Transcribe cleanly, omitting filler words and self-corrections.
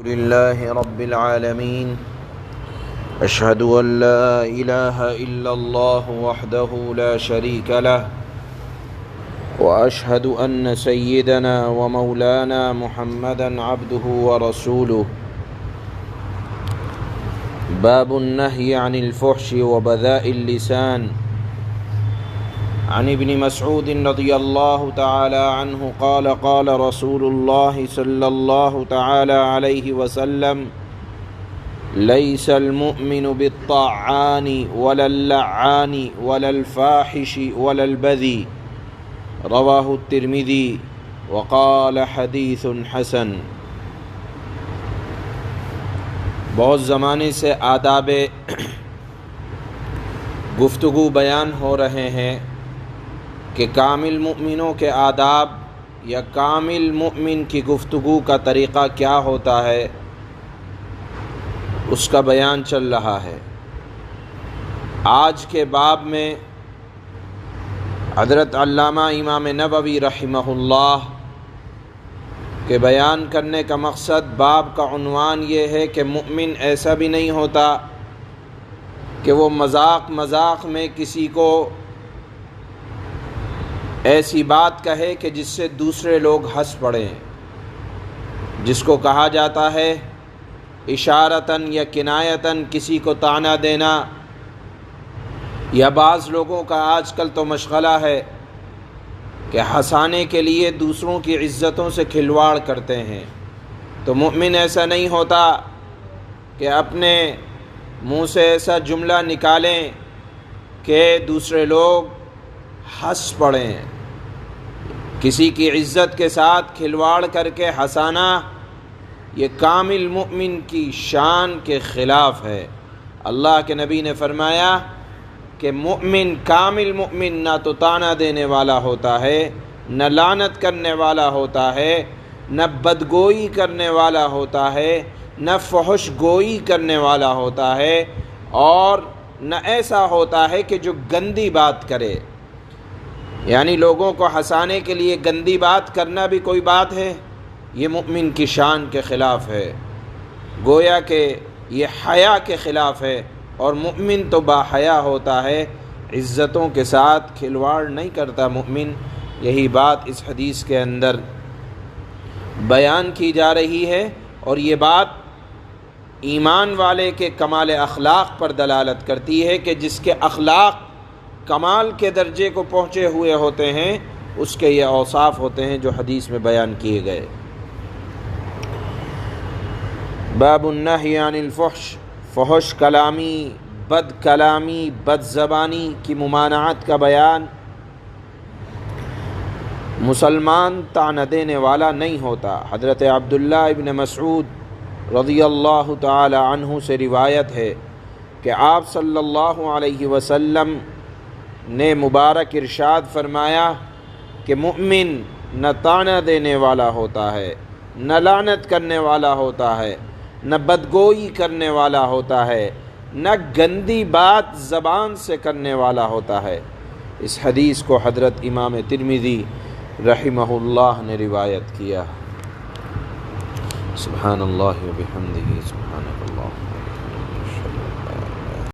لله رب العالمين أشهد أن لا إله إلا الله وحده لا شريك له وأشهد أن سيدنا ومولانا محمدا عبده ورسوله باب النهي عن الفحش وبذاء اللسان عن ابن مسعود رضي الله تعالى عنه قال قال رسول الله صلى الله تعالى عليه وسلم ليس المؤمن بالطاعان ولا اللعان ولا الفاحش ولا البذي رواه الترمذي وقال حدیث حسن۔ بہت زمانے سے آداب گفتگو بیان ہو رہے ہیں کہ کامل مومنوں کے آداب یا کامل مومن کی گفتگو کا طریقہ کیا ہوتا ہے، اس کا بیان چل رہا ہے۔ آج کے باب میں حضرت علامہ امام نووی رحمہ اللہ کے بیان کرنے کا مقصد، باب کا عنوان یہ ہے کہ مومن ایسا بھی نہیں ہوتا کہ وہ مذاق میں کسی کو ایسی بات کہے کہ جس سے دوسرے لوگ ہنس پڑیں، جس کو کہا جاتا ہے اشارتاً یا کنایتاً کسی کو طعنہ دینا، یا بعض لوگوں کا آج کل تو مشغلہ ہے کہ ہنسانے کے لیے دوسروں کی عزتوں سے کھلواڑ کرتے ہیں۔ تو مومن ایسا نہیں ہوتا کہ اپنے منہ سے ایسا جملہ نکالیں کہ دوسرے لوگ ہنس پڑیں۔ کسی کی عزت کے ساتھ کھلواڑ کر کے ہنسانا یہ کامل مومن کی شان کے خلاف ہے۔ اللہ کے نبی نے فرمایا کہ مومن، کامل مومن نہ تو طعنہ دینے والا ہوتا ہے، نہ لعنت کرنے والا ہوتا ہے، نہ بدگوئی کرنے والا ہوتا ہے، نہ فحش گوئی کرنے والا ہوتا ہے، اور نہ ایسا ہوتا ہے کہ جو گندی بات کرے۔ یعنی لوگوں کو ہنسانے کے لیے گندی بات کرنا بھی کوئی بات ہے؟ یہ مومن کی شان کے خلاف ہے، گویا کہ یہ حیا کے خلاف ہے، اور مومن تو باحیا ہوتا ہے، عزتوں کے ساتھ کھلواڑ نہیں کرتا مومن۔ یہی بات اس حدیث کے اندر بیان کی جا رہی ہے، اور یہ بات ایمان والے کے کمال اخلاق پر دلالت کرتی ہے کہ جس کے اخلاق کمال کے درجے کو پہنچے ہوئے ہوتے ہیں، اس کے یہ اوصاف ہوتے ہیں جو حدیث میں بیان کیے گئے۔ باب النہی عن الفحش، فحش کلامی، بد کلامی، بد زبانی کی ممانعت کا بیان۔ مسلمان طعنہ دینے والا نہیں ہوتا۔ حضرت عبداللہ ابن مسعود رضی اللہ تعالی عنہ سے روایت ہے کہ آپ صلی اللہ علیہ وسلم نے مبارک ارشاد فرمایا کہ مومن نہ طعنہ دینے والا ہوتا ہے، نہ لعنت کرنے والا ہوتا ہے، نہ بدگوئی کرنے والا ہوتا ہے، نہ گندی بات زبان سے کرنے والا ہوتا ہے۔ اس حدیث کو حضرت امام ترمذی رحمہ اللہ نے روایت کیا۔ سبحان اللہ و بحمدہ، سبحان اللہ۔